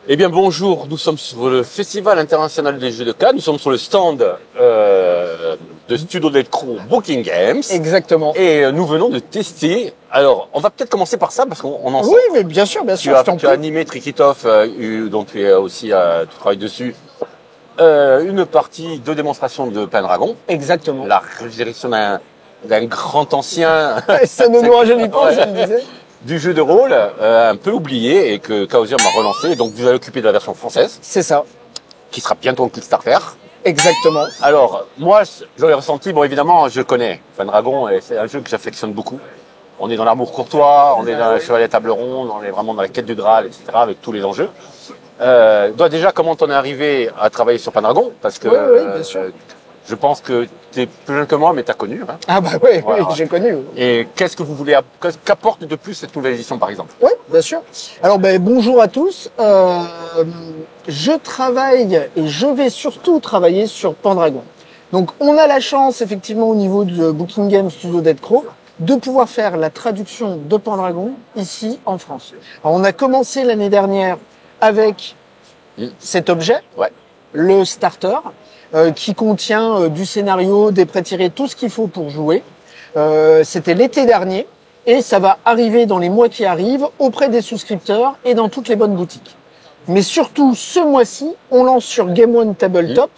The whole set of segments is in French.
Eh bien bonjour, nous sommes sur le Festival international des jeux de Cannes, nous sommes sur le stand de Studio Delcro Booking Games. Exactement. Et nous venons de tester, alors on va peut-être commencer par ça parce qu'on en sait. Oui, mais bien sûr, Tu as animé Trikitov, dont tu es aussi, tu travailles dessus, une partie de démonstration de Pendragon. Exactement. La résurrection d'un grand ancien. Ça ne nous rajeunit pas, ça me disait. Du jeu de rôle un peu oublié et que Chaosium a relancé. Donc vous allez occuper de la version française. C'est ça. Qui sera bientôt en Kickstarter. Exactement. Alors moi, j'aurais ressenti, bon évidemment, je connais Pendragon et c'est un jeu que j'affectionne beaucoup. On est dans l'amour courtois, on est dans le chevalier à table ronde, on est vraiment dans la quête du Graal, etc. avec tous les enjeux. Déjà, comment t'en es arrivé à travailler sur Pendragon? Parce que oui, bien sûr. Je pense que tu es plus jeune que moi, mais tu as connu. Hein. Ah bah oui, voilà. Oui, j'ai connu. Et qu'est-ce que vous voulez, qu'apporte de plus cette nouvelle édition, par exemple? Oui, bien sûr. Alors, bonjour à tous. Je travaille et je vais surtout travailler sur Pendragon. Donc, on a la chance, effectivement, au niveau de Booking Games Studio Delcro, de pouvoir faire la traduction de Pendragon ici en France. Alors, on a commencé l'année dernière avec cet objet, le starter, qui contient du scénario, des pré-tirés, tout ce qu'il faut pour jouer. C'était l'été dernier et ça va arriver dans les mois qui arrivent auprès des souscripteurs et dans toutes les bonnes boutiques. Mais surtout, ce mois-ci, on lance sur Game One Tabletop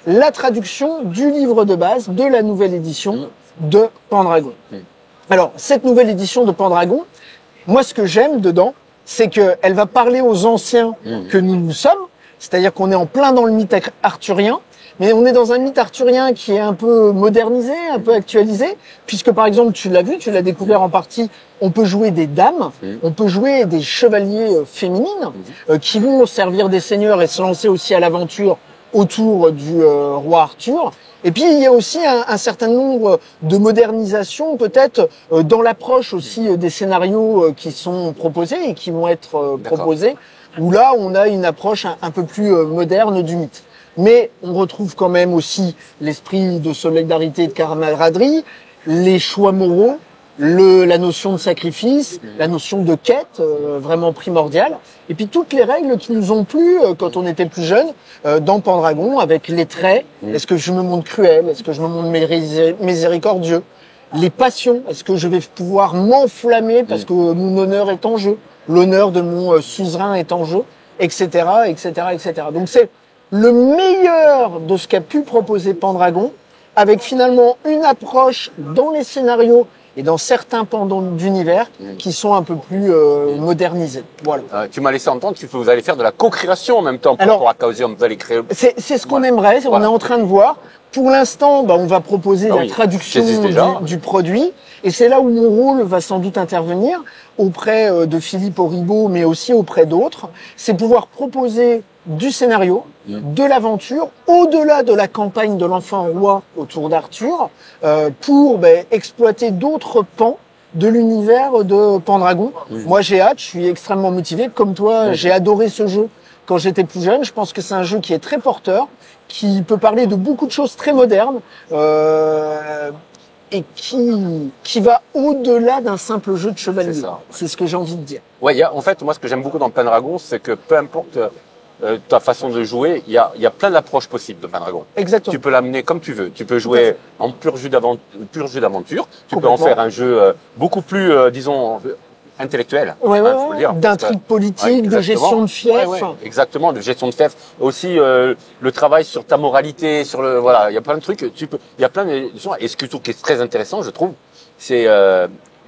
la traduction du livre de base de la nouvelle édition de Pendragon. Alors, cette nouvelle édition de Pendragon, moi, ce que j'aime dedans, c'est qu'elle va parler aux anciens que nous sommes, c'est-à-dire qu'on est en plein dans le mythe arthurien, mais on est dans un mythe arthurien qui est un peu modernisé, un peu actualisé, puisque par exemple, tu l'as vu, tu l'as découvert en partie, on peut jouer des dames, on peut jouer des chevaliers féminines, qui vont servir des seigneurs et se lancer aussi à l'aventure autour du roi Arthur. Et puis, il y a aussi un certain nombre de modernisations, peut-être, dans l'approche aussi des scénarios qui sont proposés et qui vont être proposés, où là, on a une approche un peu plus moderne du mythe. Mais on retrouve quand même aussi l'esprit de solidarité et de camaraderie, les choix moraux, la notion de sacrifice, la notion de quête vraiment primordiale, et puis toutes les règles qui nous ont plu quand on était plus jeune dans Pendragon, avec les traits. Est-ce que je me montre cruel? Est-ce que je me montre miséricordieux? Les passions. Est-ce que je vais pouvoir m'enflammer parce que mon honneur est en jeu? L'honneur de mon suzerain est en jeu, etc., etc., etc. Donc c'est le meilleur de ce qu'a pu proposer Pendragon, avec finalement une approche dans les scénarios et dans certains pendants d'univers qui sont un peu plus modernisés. Voilà. Tu m'as laissé entendre que vous allez faire de la co-création en même temps pour rapport à Chaosium. Vous allez créer. C'est ce qu'on aimerait. On est en train de voir. Pour l'instant, on va proposer la traduction du produit. Et c'est là où mon rôle va sans doute intervenir auprès de Philippe Auribeau, mais aussi auprès d'autres. C'est pouvoir proposer du scénario, de l'aventure, au-delà de la campagne de l'enfant roi autour d'Arthur, pour exploiter d'autres pans de l'univers de Pendragon. Moi, j'ai hâte, je suis extrêmement motivé. Comme toi, j'ai adoré ce jeu quand j'étais plus jeune. Je pense que c'est un jeu qui est très porteur, qui peut parler de beaucoup de choses très modernes, et qui va au-delà d'un simple jeu de chevalier. C'est ce que j'ai envie de dire. Ouais, en fait, moi, ce que j'aime beaucoup dans Pendragon, c'est que peu importe ta façon de jouer, il y a plein d'approches possibles de Pendragon. Exactement. Tu peux l'amener comme tu veux. Tu peux jouer en pur jeu d'aventure. Tu peux en faire un jeu beaucoup plus, disons, intellectuel. D'intrigue politique, de gestion de fief. Exactement, de gestion de fief. Aussi le travail sur ta moralité, sur il y a plein de trucs. Il y a plein de choses. Et ce qui est très intéressant, je trouve, c'est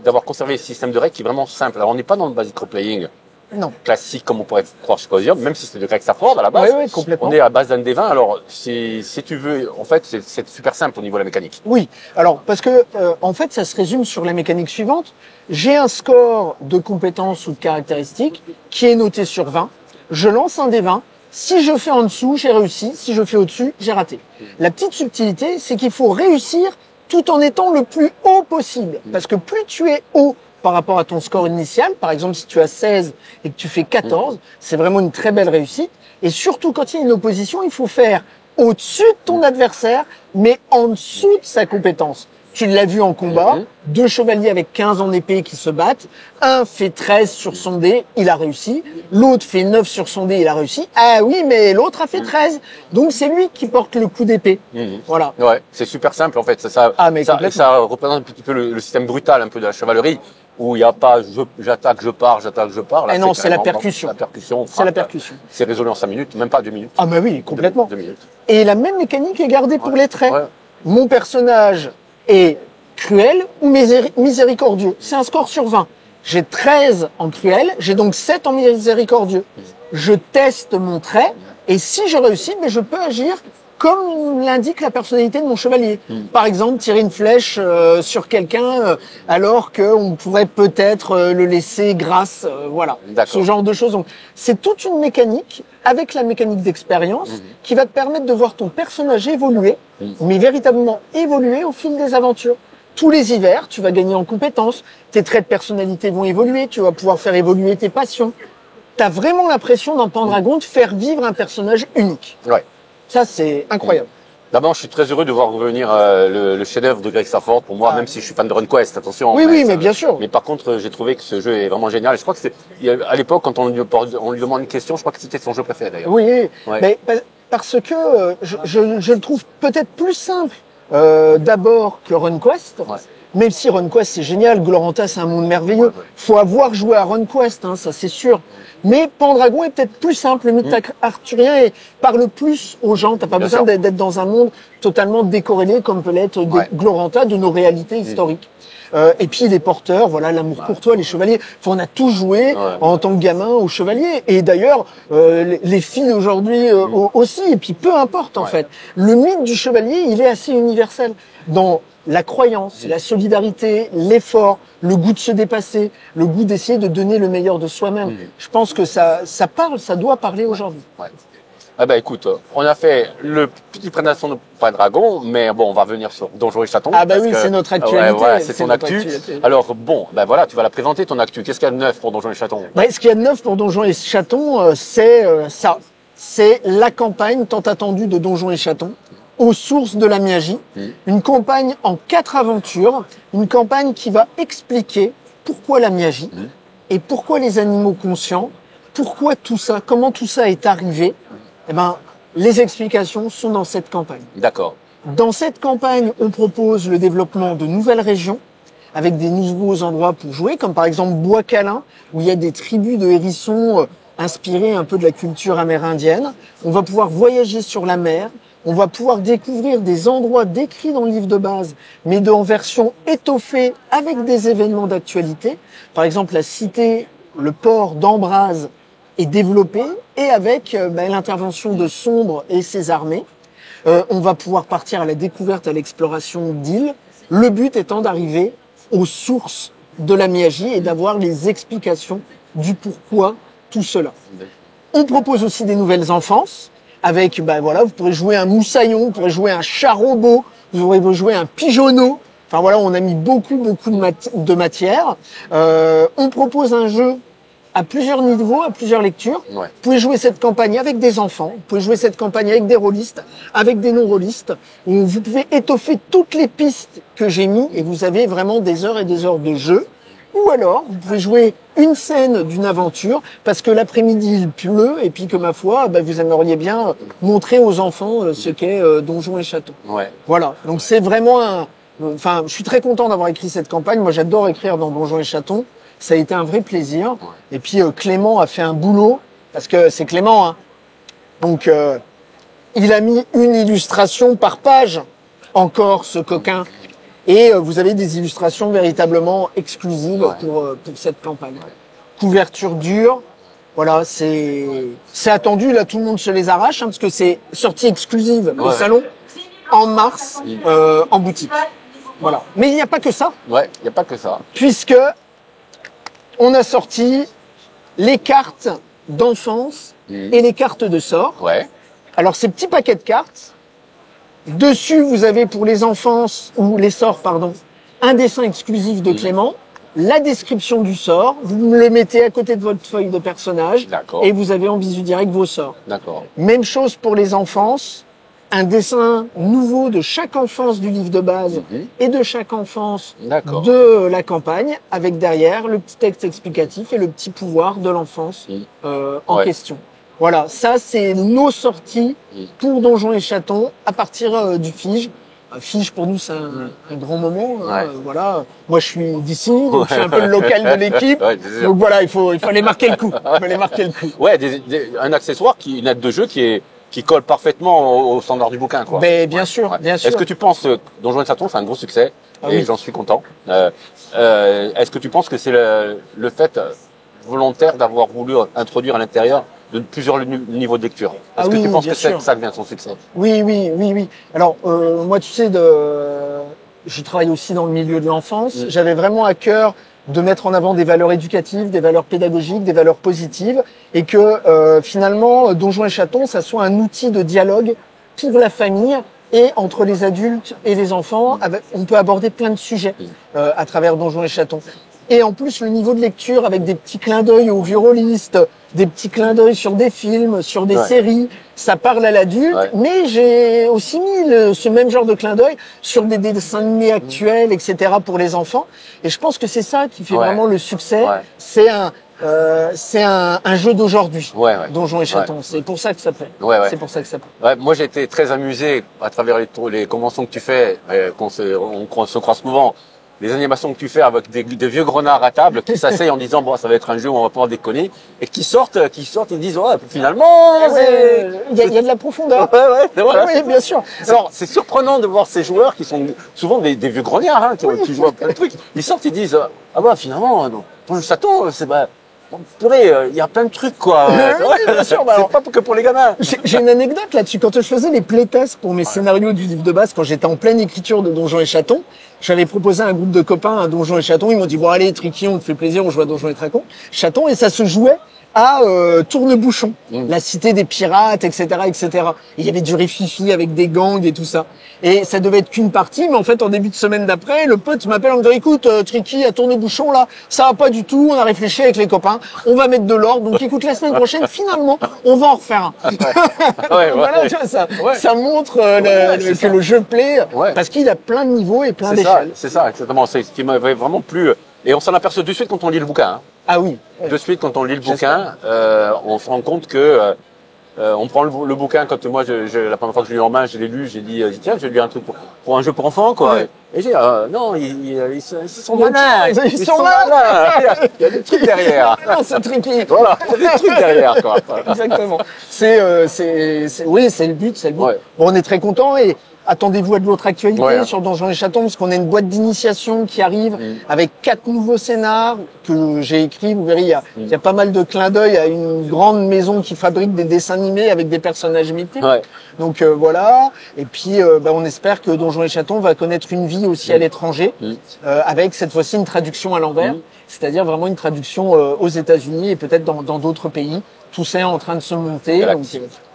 d'avoir conservé le système de règles qui est vraiment simple. Alors on n'est pas dans le basic role-playing. Non. Classique comme on pourrait croire chez Chaosium, même si c'est de Greg Stafford à la base. Oui, complètement. On est à base d'un D20. Alors, si tu veux, en fait, c'est super simple au niveau de la mécanique. Oui. Alors, parce que, en fait, ça se résume sur la mécanique suivante. J'ai un score de compétences ou de caractéristiques qui est noté sur 20. Je lance un D20. Si je fais en dessous, j'ai réussi. Si je fais au-dessus, j'ai raté. La petite subtilité, c'est qu'il faut réussir tout en étant le plus haut possible. Parce que plus tu es haut par rapport à ton score initial, par exemple si tu as 16 et que tu fais 14, c'est vraiment une très belle réussite. Et surtout quand il y a une opposition, il faut faire au-dessus de ton adversaire, mais en dessous de sa compétence. Tu l'as vu en combat, deux chevaliers avec 15 en épée qui se battent. Un fait 13 sur son dé, il a réussi. L'autre fait 9 sur son dé, il a réussi. Ah oui, mais l'autre a fait 13. Donc c'est lui qui porte le coup d'épée. Voilà. Ouais, c'est super simple en fait. Ça représente un petit peu le système brutal un peu de la chevalerie où il n'y a pas j'attaque, je pars. Là, non, c'est la percussion. La percussion. C'est la percussion. C'est résolu en 5 minutes, même pas 2 minutes. Ah bah oui, complètement. 2 minutes. Et la même mécanique est gardée pour les traits. Ouais. Mon personnage est cruel ou miséricordieux. C'est un score sur 20. J'ai 13 en cruel, j'ai donc 7 en miséricordieux. Je teste mon trait et si je réussis, mais je peux agir comme l'indique la personnalité de mon chevalier. Par exemple, tirer une flèche sur quelqu'un alors qu'on pourrait peut-être le laisser grâce, voilà. Ce genre de choses. Donc, c'est toute une mécanique avec la mécanique d'expérience qui va te permettre de voir ton personnage évoluer, mais véritablement évoluer au fil des aventures. Tous les hivers, tu vas gagner en compétences, tes traits de personnalité vont évoluer, tu vas pouvoir faire évoluer tes passions. Tu as vraiment l'impression dans Pendragon de faire vivre un personnage unique. Ouais. Ça, c'est incroyable. D'abord, je suis très heureux de voir revenir le chef-d'œuvre de Greg Stafford pour moi, même si je suis fan de RunQuest, attention. Oui, mais bien sûr. Mais par contre, j'ai trouvé que ce jeu est vraiment génial. Et je crois que à l'époque, quand on lui demande une question, je crois que c'était son jeu préféré d'ailleurs. Oui, mais parce que je le trouve peut-être plus simple d'abord que RunQuest. Ouais. Même si RunQuest c'est génial, Gloranta c'est un monde merveilleux. Faut avoir joué à RunQuest, ça c'est sûr. Mais Pendragon est peut-être plus simple, le mythe arthurien et parle plus aux gens. T'as pas besoin d'être dans un monde totalement décorrélé comme peut l'être Gloranta de nos réalités historiques. Et puis les porteurs, voilà, l'amour courtois, les chevaliers. Enfin, on a tous joué en tant que gamin aux chevaliers. Et d'ailleurs, les filles aujourd'hui aussi. Et puis peu importe en fait. Le mythe du chevalier, il est assez universel. Dans la croyance, la solidarité, l'effort, le goût de se dépasser, le goût d'essayer de donner le meilleur de soi-même. Je pense que ça parle, ça doit parler aujourd'hui. Ouais. Ah bah écoute, on a fait le petit présentation de Pendragon, mais bon, on va venir sur Donjons et Chatons. Ah bah oui, c'est notre actualité. Voilà, c'est ton actu. Alors bon, bah voilà, tu vas la présenter ton actu. Qu'est-ce qu'il y a de neuf pour Donjons et Chatons? Ce qu'il y a de neuf pour Donjons et Chatons, c'est ça. C'est la campagne tant attendue de Donjons et Chatons, aux sources de la magie. Une campagne en 4 aventures, une campagne qui va expliquer pourquoi la magie et pourquoi les animaux conscients, pourquoi tout ça, comment tout ça est arrivé. Eh ben, les explications sont dans cette campagne. D'accord. Dans cette campagne, on propose le développement de nouvelles régions avec des nouveaux endroits pour jouer, comme par exemple Bois-Câlin, où il y a des tribus de hérissons inspirées un peu de la culture amérindienne. On va pouvoir voyager sur la mer. On va pouvoir découvrir des endroits décrits dans le livre de base, mais en version étoffée avec des événements d'actualité. Par exemple, la cité, le port d'Ambraz est développé et avec l'intervention de Sombre et ses armées. On va pouvoir partir à la découverte, à l'exploration d'îles. Le but étant d'arriver aux sources de la magie et d'avoir les explications du pourquoi tout cela. On propose aussi des nouvelles enfances. Avec, vous pourrez jouer un moussaillon, vous pourrez jouer un charrobot, vous pourrez jouer un pigeonneau. Enfin voilà, on a mis beaucoup de matière. On propose un jeu à plusieurs niveaux, à plusieurs lectures. Vous pouvez jouer cette campagne avec des enfants, vous pouvez jouer cette campagne avec des rôlistes, avec des non-rôlistes. Vous pouvez étoffer toutes les pistes que j'ai mis et vous avez vraiment des heures et des heures de jeu. Ou alors, vous pouvez jouer une scène d'une aventure parce que l'après-midi il pleut et puis que ma foi, vous aimeriez bien montrer aux enfants ce qu'est Donjons et Châteaux. Voilà. Donc c'est vraiment je suis très content d'avoir écrit cette campagne. Moi, j'adore écrire dans Donjons et Chatons. Ça a été un vrai plaisir. Et puis Clément a fait un boulot parce que c'est Clément. Donc il a mis une illustration par page. Encore ce coquin. Et vous avez des illustrations véritablement exclusives pour cette campagne. Couverture dure, voilà, c'est attendu. Là, tout le monde se les arrache parce que c'est sortie exclusive au salon en mars en boutique. Voilà. Mais il n'y a pas que ça. Ouais, il n'y a pas que ça. Puisque on a sorti les cartes d'enfance et les cartes de sort. Alors, ces petits paquets de cartes. Dessus, vous avez pour les enfances, ou les sorts, pardon, un dessin exclusif de Clément, la description du sort, vous le mettez à côté de votre feuille de personnage, et vous avez en visu direct vos sorts. Même chose pour les enfances, un dessin nouveau de chaque enfance du livre de base et de chaque enfance D'accord. de la campagne, avec derrière le petit texte explicatif et le petit pouvoir de l'enfance en Ouais. question. Voilà, ça c'est nos sorties pour Donjons et Chatons à partir du Fige. Fige pour nous c'est un grand moment. Ouais. Voilà, moi je suis d'ici, donc je suis un peu le local de l'équipe. Ouais, c'est sûr. Donc voilà, il faut aller marquer le coup. Il faut aller marquer le coup. Ouais, un accessoire une aide de jeu qui colle parfaitement au standard du bouquin, quoi. Ben, bien sûr, Ouais. bien sûr. Est-ce que tu penses que Donjons et Chatons c'est un gros succès Ah et oui. j'en suis content. Est-ce que tu penses que c'est le fait volontaire d'avoir voulu introduire à l'intérieur de plusieurs niveaux de lecture? Est-ce Ah que oui, tu penses bien que c'est sûr. ça que vient de son succès? Oui. Alors, moi, tu sais, je travaille aussi dans le milieu de l'enfance. J'avais vraiment à cœur de mettre en avant des valeurs éducatives, des valeurs pédagogiques, des valeurs positives, et que finalement, Donjons et Chatons, ça soit un outil de dialogue pour la famille et entre les adultes et les enfants. On peut aborder plein de sujets à travers Donjons et Chatons. Et en plus, le niveau de lecture avec des petits clins d'œil aux vieux rôlistes, des petits clins d'œil sur des films, sur des séries, ça parle à l'adulte. Ouais. Mais j'ai aussi mis ce même genre de clin d'œil sur des dessins animés actuels, etc. pour les enfants. Et je pense que c'est ça qui fait vraiment le succès. Ouais. C'est un jeu d'aujourd'hui, Ouais. Donjons et Chatons. C'est pour ça que ça plaît. Ouais. C'est pour ça que ça plaît. Ouais, moi j'ai été très amusé à travers les conventions que tu fais, on se croise souvent, les animations que tu fais avec des vieux grenards à table qui s'asseyent en disant bon ça va être un jeu où on va pouvoir déconner et qui sortent et disent ouais finalement Il y a de la profondeur. c'est vrai. Oui, bien sûr. Alors c'est surprenant de voir ces joueurs qui sont souvent des vieux grognards qui jouent à plein de trucs. Ils sortent et disent ah bah finalement dans le château c'est purée, il y a plein de trucs quoi. Oui, bien sûr. Bah, alors, c'est pas que pour les gamins. J'ai une anecdote là-dessus. Quand je faisais les playtests pour mes scénarios du livre de base, quand j'étais en pleine écriture de Donjons et Chatons, j'avais proposé à un groupe de copains à Donjons et Chatons. Ils m'ont dit bon allez Tricky, on te fait plaisir, on joue à Donjons et Chatons, et ça se jouait à Tourne-Bouchon, la cité des pirates, etc., etc. Et il y avait du rififi avec des gangs et tout ça. Et ça devait être qu'une partie, mais en fait, en début de semaine d'après, le pote m'appelle en me disant écoute, Tricky, à Tourne-Bouchon, là, ça va pas du tout, on a réfléchi avec les copains, on va mettre de l'ordre, donc écoute, la semaine prochaine, finalement, on va en refaire un. Voilà, tu vois, ça montre que le jeu plaît, parce qu'il a plein de niveaux et plein d'échelles. C'est ça, exactement. C'est ce qui m'avait vraiment plu. Et on s'en aperçoit de suite quand on lit le bouquin. Hein. Ah oui. De suite, quand on lit le bouquin, on se rend compte que on prend le bouquin. Quand moi, la première fois que je l'ai eu en main, je l'ai lu, j'ai dit tiens, je vais lire un truc pour un jeu pour enfants, quoi. Ouais. Et j'ai dit non, ils sont malins. Ils sont malins. Il y a des trucs derrière. Non, c'est tricky. Voilà, il y a des trucs derrière, quoi. Exactement. Oui, c'est le but, c'est le but. Ouais. Bon, on est très content et attendez-vous à de l'autre actualité Ouais. sur Donjons et Chatons, parce qu'on a une boîte d'initiation qui arrive avec 4 nouveaux scénars que j'ai écrits. Vous verrez, il y a pas mal de clins d'œil à une grande maison qui fabrique des dessins animés avec des personnages mythiques. Ouais. Donc voilà. Et puis, on espère que Donjons et Chatons va connaître une vie aussi à l'étranger, avec cette fois-ci une traduction à l'envers, c'est-à-dire vraiment une traduction aux États-Unis et peut-être dans d'autres pays. Tout ça est en train de se monter. Donc,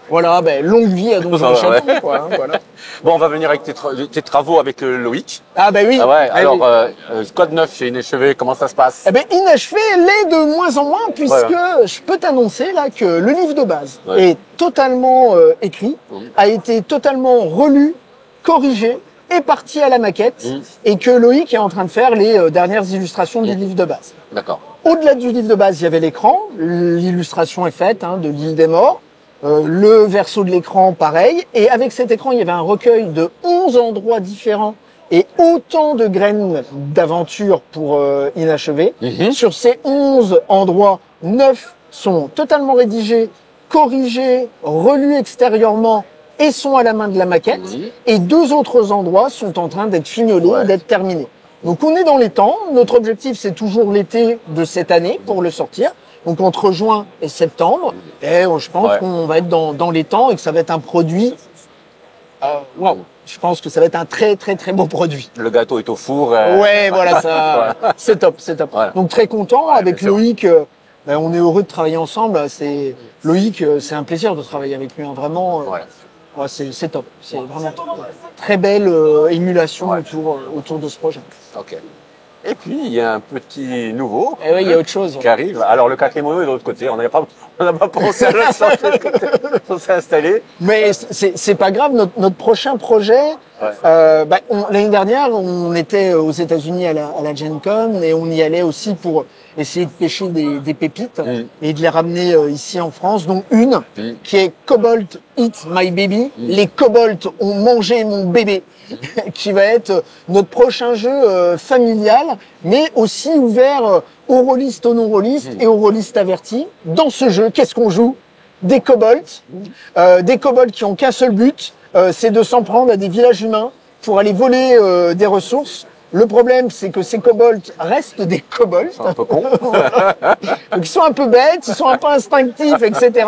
voilà, longue vie à Donjons et Chatons, quoi. Hein, voilà. Bon, on va venir avec tes travaux avec Loïc. Ah oui. Ah ouais. Allez. Alors, Code 9 chez Inachevé, comment ça se passe? Eh ben, Inachevé l'est de moins en moins, puisque je peux t'annoncer là que le livre de base est totalement écrit, a été totalement relu, corrigé, est parti à la maquette, et que Loïc est en train de faire les dernières illustrations du livre de base. D'accord. Au-delà du livre de base, il y avait l'écran, l'illustration est faite de l'île des morts, le verso de l'écran pareil, et avec cet écran, il y avait un recueil de 11 endroits différents et autant de graines d'aventure pour Inachevé. Sur ces 11 endroits, 9 sont totalement rédigés, corrigés, relus extérieurement et sont à la main de la maquette. Et 2 autres endroits sont en train d'être fignolés et d'être terminés. Donc on est dans les temps. Notre objectif, c'est toujours l'été de cette année pour le sortir. Donc entre juin et septembre. Et je pense qu'on va être dans les temps et que ça va être un produit. Wow. Je pense que ça va être un très très très beau produit. Le gâteau est au four. Ouais, voilà, ça, c'est top, c'est top. Voilà. Donc très content avec Loïc. On est heureux de travailler ensemble. Loïc, c'est un plaisir de travailler avec lui. Hein, vraiment, c'est top. C'est vraiment top. Très belle émulation autour de ce projet. Ok. Et puis, il y a un petit nouveau Et oui, il y a autre chose. qui arrive. Alors, le Kakemono est de l'autre côté. On n'a pas pensé à l'autre sens de l'autre côté. On s'est installé. Mais c'est pas grave, notre prochain projet, l'année dernière, on était aux États-Unis à la Gen Con et on y allait aussi pour essayer de pêcher des pépites et de les ramener ici en France, dont une qui est Cobalt Eat My Baby. Les kobolds ont mangé mon bébé, qui va être notre prochain jeu familial, mais aussi ouvert aux rôlistes, aux non-rôlistes et aux rôlistes avertis. Dans ce jeu, qu'est-ce qu'on joue? Des kobolds qui ont qu'un seul but, c'est de s'en prendre à des villages humains pour aller voler des ressources. Le problème, c'est que ces kobolds restent des kobolds. C'est un peu con. Donc ils sont un peu bêtes, ils sont un peu instinctifs, etc.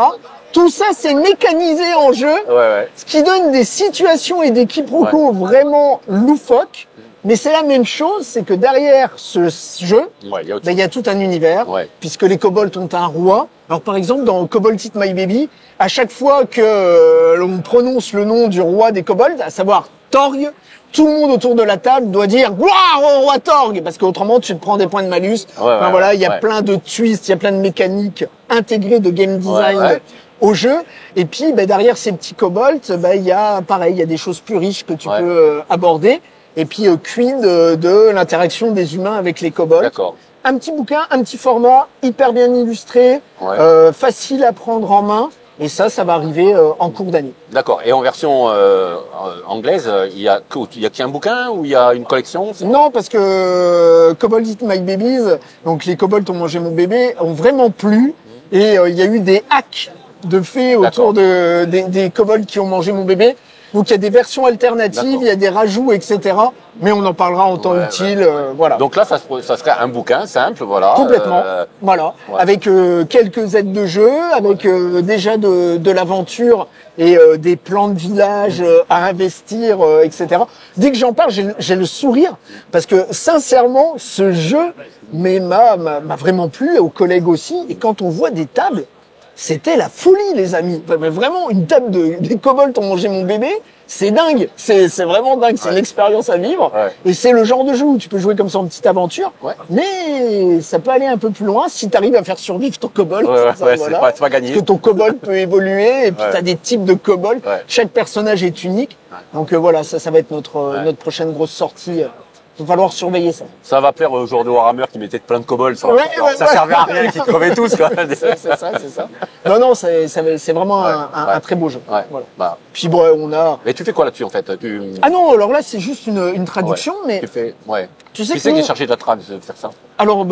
Tout ça, c'est mécanisé en jeu, ce qui donne des situations et des quiproquos vraiment loufoques. Mais c'est la même chose, c'est que derrière ce jeu, il y a tout un univers, puisque les kobolds ont un roi. Alors par exemple, dans Cobalt Eat My Baby, à chaque fois que l'on prononce le nom du roi des kobolds, à savoir Torg, tout le monde autour de la table doit dire « Gloire au roi Torg !» parce qu'autrement, tu te prends des points de malus. Il y a plein de twists, il y a plein de mécaniques intégrées de game design au jeu. Et puis, derrière ces petits kobolds, il y a des choses plus riches que tu peux aborder. Et puis, quid de l'interaction des humains avec les kobolds. D'accord. Un petit bouquin, un petit format, hyper bien illustré, facile à prendre en main. Et ça va arriver en cours d'année. D'accord. Et en version anglaise, il y a qu'un bouquin ou il y a une collection? Non, parce que Cobalt Eat My Babies, donc les kobolds ont mangé mon bébé, ont vraiment plu. Et il y a eu des hacks de faits autour des kobolds qui ont mangé mon bébé. Donc il y a des versions alternatives, il y a des rajouts, etc. Mais on en parlera en temps utile, voilà. Donc là, ça serait un bouquin simple, voilà. Complètement, voilà. Avec quelques aides de jeu, avec déjà de l'aventure et des plans de village à investir, etc. Dès que j'en parle, j'ai le sourire parce que sincèrement, ce jeu m'a vraiment plu, aux collègues aussi. Et quand on voit des tables, c'était la folie, les amis. Mais vraiment, une table des kobolds ont mangé mon bébé, c'est dingue. C'est vraiment dingue. C'est une expérience à vivre. Et c'est le genre de jeu où tu peux jouer comme ça en petite aventure. Mais ça peut aller un peu plus loin si tu arrives à faire survivre ton kobold. C'est pas gagné. Parce que ton kobold peut évoluer et puis tu as des types de kobolds. Chaque personnage est unique. Donc voilà, ça va être notre prochaine grosse sortie. Il va falloir surveiller ça. Ça va plaire aux joueurs de Warhammer qui mettaient plein de kobolds. Ça servait à rien, qui crevaient tous, quoi. C'est ça. Non, c'est vraiment un très beau jeu. Voilà. Puis bon, on a... Mais tu fais quoi là-dessus, en fait? Ah non, alors là, c'est juste une traduction, mais... Tu sais qui est chargé de la trad, de faire ça? Alors,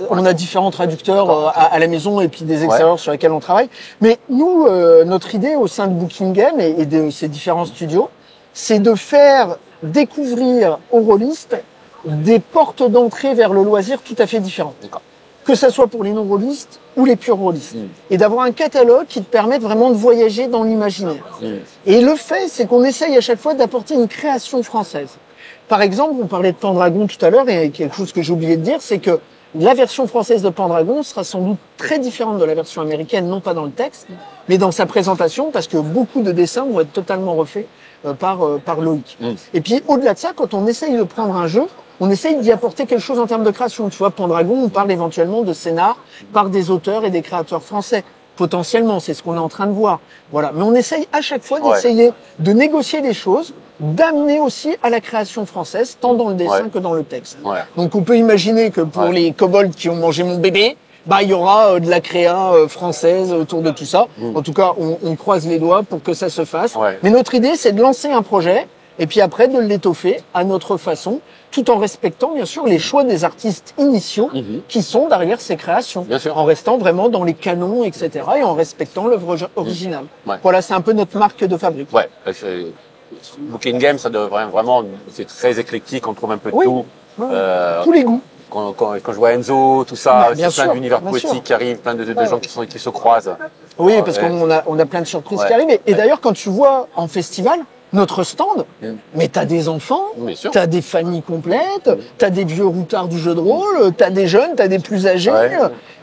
on a différents traducteurs à la maison et puis des extérieurs sur lesquels on travaille. Mais nous, notre idée au sein de Booking Game et de ces différents studios, c'est de faire découvrir aux rôlistes des portes d'entrée vers le loisir tout à fait différentes. Que ça soit pour les non-rôlistes ou les purs rôlistes. Et d'avoir un catalogue qui te permette vraiment de voyager dans l'imaginaire. Et le fait, c'est qu'on essaye à chaque fois d'apporter une création française. Par exemple, on parlait de Pendragon tout à l'heure, et quelque chose que j'ai oublié de dire, c'est que la version française de Pendragon sera sans doute très différente de la version américaine, non pas dans le texte, mais dans sa présentation, parce que beaucoup de dessins vont être totalement refaits par Loïc. Et puis, au-delà de ça, quand on essaye de prendre un jeu, on essaye d'y apporter quelque chose en termes de création. Tu vois, Pendragon, on parle éventuellement de scénar par des auteurs et des créateurs français. Potentiellement, c'est ce qu'on est en train de voir. Voilà. Mais on essaye à chaque fois d'essayer de négocier les choses, d'amener aussi à la création française, tant dans le dessin que dans le texte. Donc on peut imaginer que pour les kobolds qui ont mangé mon bébé, il y aura de la créa française autour de tout ça. En tout cas, on croise les doigts pour que ça se fasse. Mais notre idée, c'est de lancer un projet et puis après de l'étoffer à notre façon, tout en respectant bien sûr les choix des artistes initiaux qui sont derrière ces créations, en restant vraiment dans les canons, etc. et en respectant l'œuvre originale. Voilà, c'est un peu notre marque de fabrique. Booking Game, ça devrait vraiment, c'est très éclectique, on trouve un peu de tout. Tous les goûts. Quand je vois Enzo, tout ça, bien c'est plein d'univers poétiques qui arrivent, plein de gens qui se croisent. Oui, parce qu'on a plein de surprises qui arrivent. Et d'ailleurs, quand tu vois en festival, notre stand, mais t'as des enfants, t'as des familles complètes, t'as des vieux routards du jeu de rôle, t'as des jeunes, t'as des plus âgés,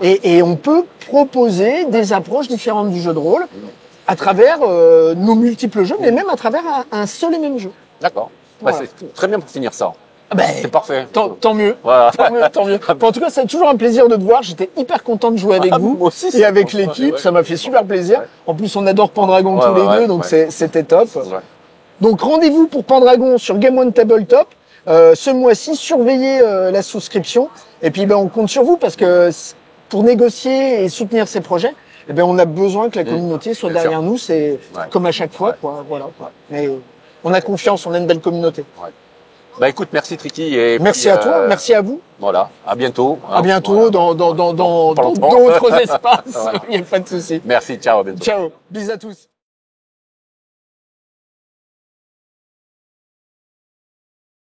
et on peut proposer des approches différentes du jeu de rôle à travers nos multiples jeux, mais même à travers un seul et même jeu. D'accord. C'est très bien pour finir ça. Ben, C'est parfait. tant mieux. Voilà. Tant mieux, tant mieux. Bon, en tout cas, c'est toujours un plaisir de te voir. J'étais hyper content de jouer avec vous Moi aussi, et c'est avec bon. l'équipe. Ouais, Ça m'a fait super plaisir. Ouais. En plus, on adore Pendragon Ouais, tous les ouais, deux, donc ouais. c'était top. Ouais. Donc rendez-vous pour Pendragon sur Game One Tabletop. Ce mois-ci, surveillez la souscription. Et puis on compte sur vous parce que pour négocier et soutenir ces projets, on a besoin que la communauté soit Bien derrière sûr. nous. C'est comme à chaque fois. Ouais. Quoi, voilà, quoi. Mais on a confiance, on a une belle communauté. Ouais. Bah écoute, merci Tricky. Et Merci puis, à toi, merci à vous. Voilà, à bientôt. À bientôt Voilà. dans Pas longtemps. d'autres espaces. Voilà. Il n'y a pas de souci. Merci, ciao, à bientôt. Ciao, bisous à tous.